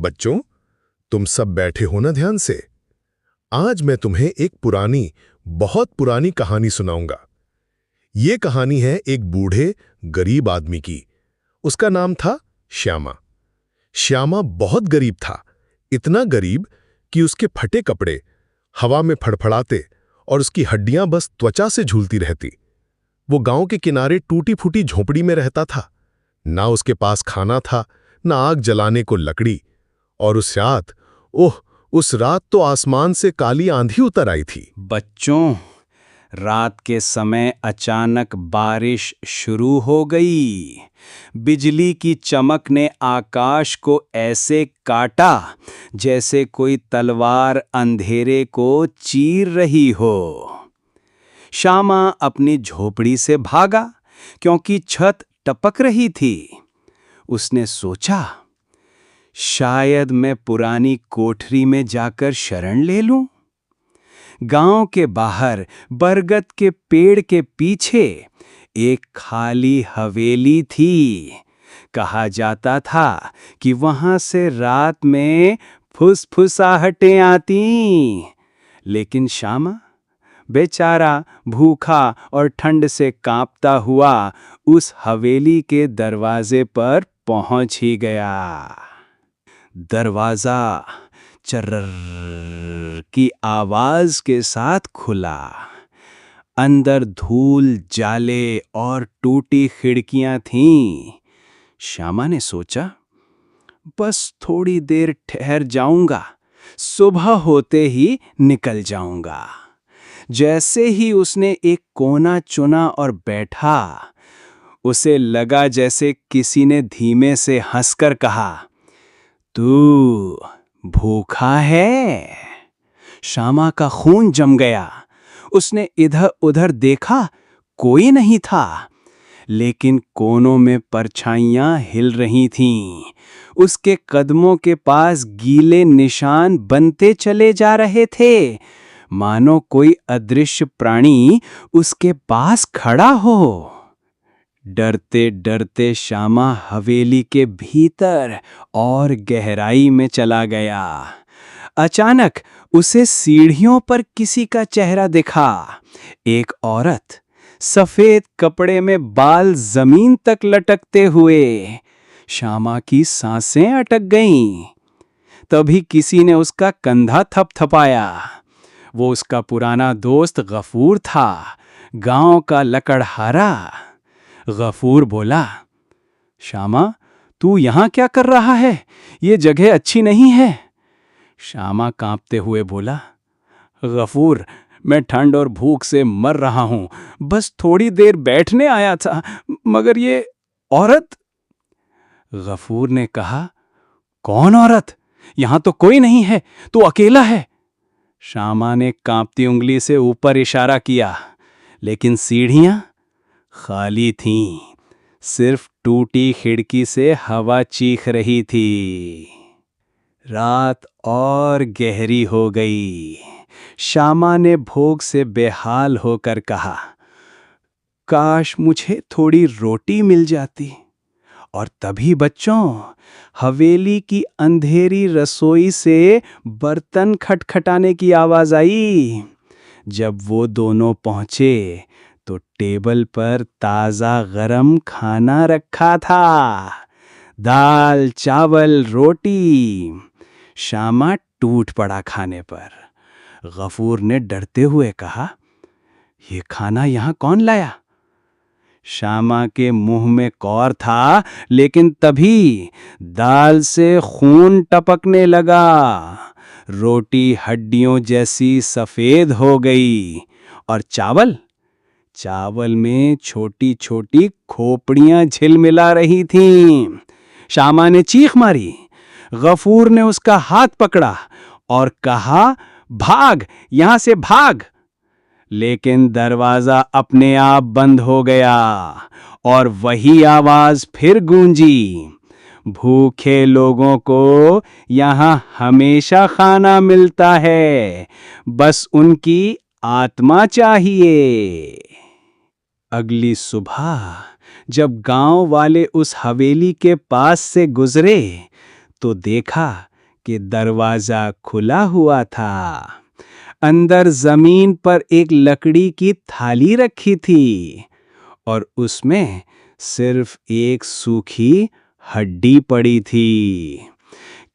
बच्चों, तुम सब बैठे हो ना ध्यान से। आज मैं तुम्हें एक पुरानी, बहुत पुरानी कहानी सुनाऊंगा। ये कहानी है एक बूढ़े, गरीब आदमी की। उसका नाम था श्यामा। श्यामा बहुत गरीब था, इतना गरीब कि उसके फटे कपड़े हवा में फड़फड़ाते और उसकी हड्डियां बस त्वचा से झूलती रहती। वो गांव के किनारे टूटी-फूटी झोपड़ी में रहता था। ना उसके पास खाना था, ना आग जलाने को लकड़ी। और उस रात तो आसमान से काली आंधी उतर आई थी। बच्चों, रात के समय अचानक बारिश शुरू हो गई। बिजली की चमक ने आकाश को ऐसे काटा जैसे कोई तलवार अंधेरे को चीर रही हो। श्यामा अपनी झोपड़ी से भागा क्योंकि छत टपक रही थी। उसने सोचा, शायद मैं पुरानी कोठरी में जाकर शरण ले लूं। गांव के बाहर बरगद के पेड़ के पीछे एक खाली हवेली थी। कहा जाता था कि वहां से रात में फुसफुसाहटें आती। लेकिन श्यामा बेचारा भूखा और ठंड से कांपता हुआ उस हवेली के दरवाजे पर पहुंच ही गया। दरवाजा चर्रर की आवाज के साथ खुला। अंदर धूल, जाले और टूटी खिड़कियां थीं। श्यामा ने सोचा, बस थोड़ी देर ठहर जाऊंगा, सुबह होते ही निकल जाऊंगा। जैसे ही उसने एक कोना चुना और बैठा, उसे लगा जैसे किसी ने धीमे से हंसकर कहा, तू भूखा है? श्यामा का खून जम गया। उसने इधर-उधर देखा, कोई नहीं था, लेकिन कोनों में परछाइयां हिल रही थीं। उसके कदमों के पास गीले निशान बनते चले जा रहे थे, मानो कोई अदृश्य प्राणी उसके पास खड़ा हो। डरते डरते श्यामा हवेली के भीतर और गहराई में चला गया। अचानक उसे सीढ़ियों पर किसी का चेहरा दिखा। एक औरत, सफेद कपड़े में, बाल जमीन तक लटकते हुए। श्यामा की सांसें अटक गईं। तभी किसी ने उसका कंधा थपथपाया। वो उसका पुराना दोस्त गफूर था, गांव का लकड़हारा। गफूर बोला, श्यामा, तू यहाँ क्या कर रहा है? ये जगह अच्छी नहीं है। श्यामा कांपते हुए बोला, गफूर, मैं ठंड और भूख से मर रहा हूँ, बस थोड़ी देर बैठने आया था, मगर ये औरत। गफूर ने कहा, कौन औरत? यहाँ तो कोई नहीं है, तू अकेला है। श्यामा ने कांपती उंगली से ऊपर इशारा किया, लेकिन सीढ़ियां खाली थीं। सिर्फ टूटी खिड़की से हवा चीख रही थी। रात और गहरी हो गई। श्यामा ने भूख से बेहाल होकर कहा, काश मुझे थोड़ी रोटी मिल जाती। और तभी बच्चों, हवेली की अंधेरी रसोई से बर्तन खटखटाने की आवाज आई। जब वो दोनों पहुंचे तो टेबल पर ताजा गरम खाना रखा था, दाल, चावल, रोटी। श्यामा टूट पड़ा खाने पर। गफूर ने डरते हुए कहा, ये खाना यहाँ कौन लाया? श्यामा के मुंह में कौर था, लेकिन तभी दाल से खून टपकने लगा। रोटी हड्डियों जैसी सफेद हो गई और चावल में छोटी छोटी खोपड़ियां झिलमिला रही थीं। श्यामा ने चीख मारी। गफूर ने उसका हाथ पकड़ा और कहा, भाग, यहां से भाग। लेकिन दरवाजा अपने आप बंद हो गया और वही आवाज फिर गूंजी, भूखे लोगों को यहाँ हमेशा खाना मिलता है, बस उनकी आत्मा चाहिए। अगली सुबह जब गांव वाले उस हवेली के पास से गुजरे तो देखा कि दरवाजा खुला हुआ था। अंदर जमीन पर एक लकड़ी की थाली रखी थी और उसमें सिर्फ एक सूखी हड्डी पड़ी थी।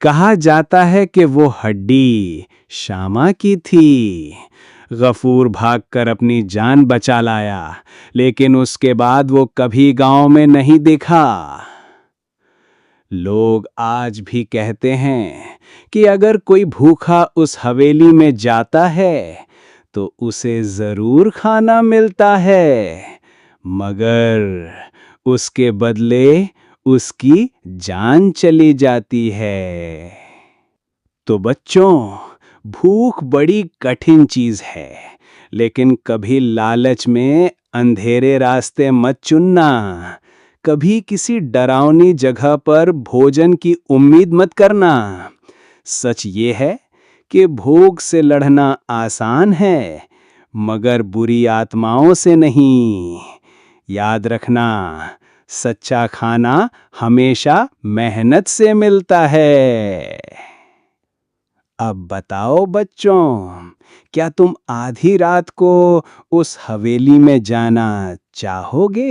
कहा जाता है कि वो हड्डी श्यामा की थी। गफूर भागकर अपनी जान बचा लाया, लेकिन उसके बाद वो कभी गांव में नहीं दिखा। लोग आज भी कहते हैं कि अगर कोई भूखा उस हवेली में जाता है तो उसे जरूर खाना मिलता है, मगर उसके बदले उसकी जान चली जाती है। तो बच्चों, भूख बड़ी कठिन चीज है, लेकिन कभी लालच में अंधेरे रास्ते मत चुनना। कभी किसी डरावनी जगह पर भोजन की उम्मीद मत करना। सच ये है कि भूख से लड़ना आसान है, मगर बुरी आत्माओं से नहीं। याद रखना, सच्चा खाना हमेशा मेहनत से मिलता है। अब बताओ बच्चों, क्या तुम आधी रात को उस हवेली में जाना चाहोगे?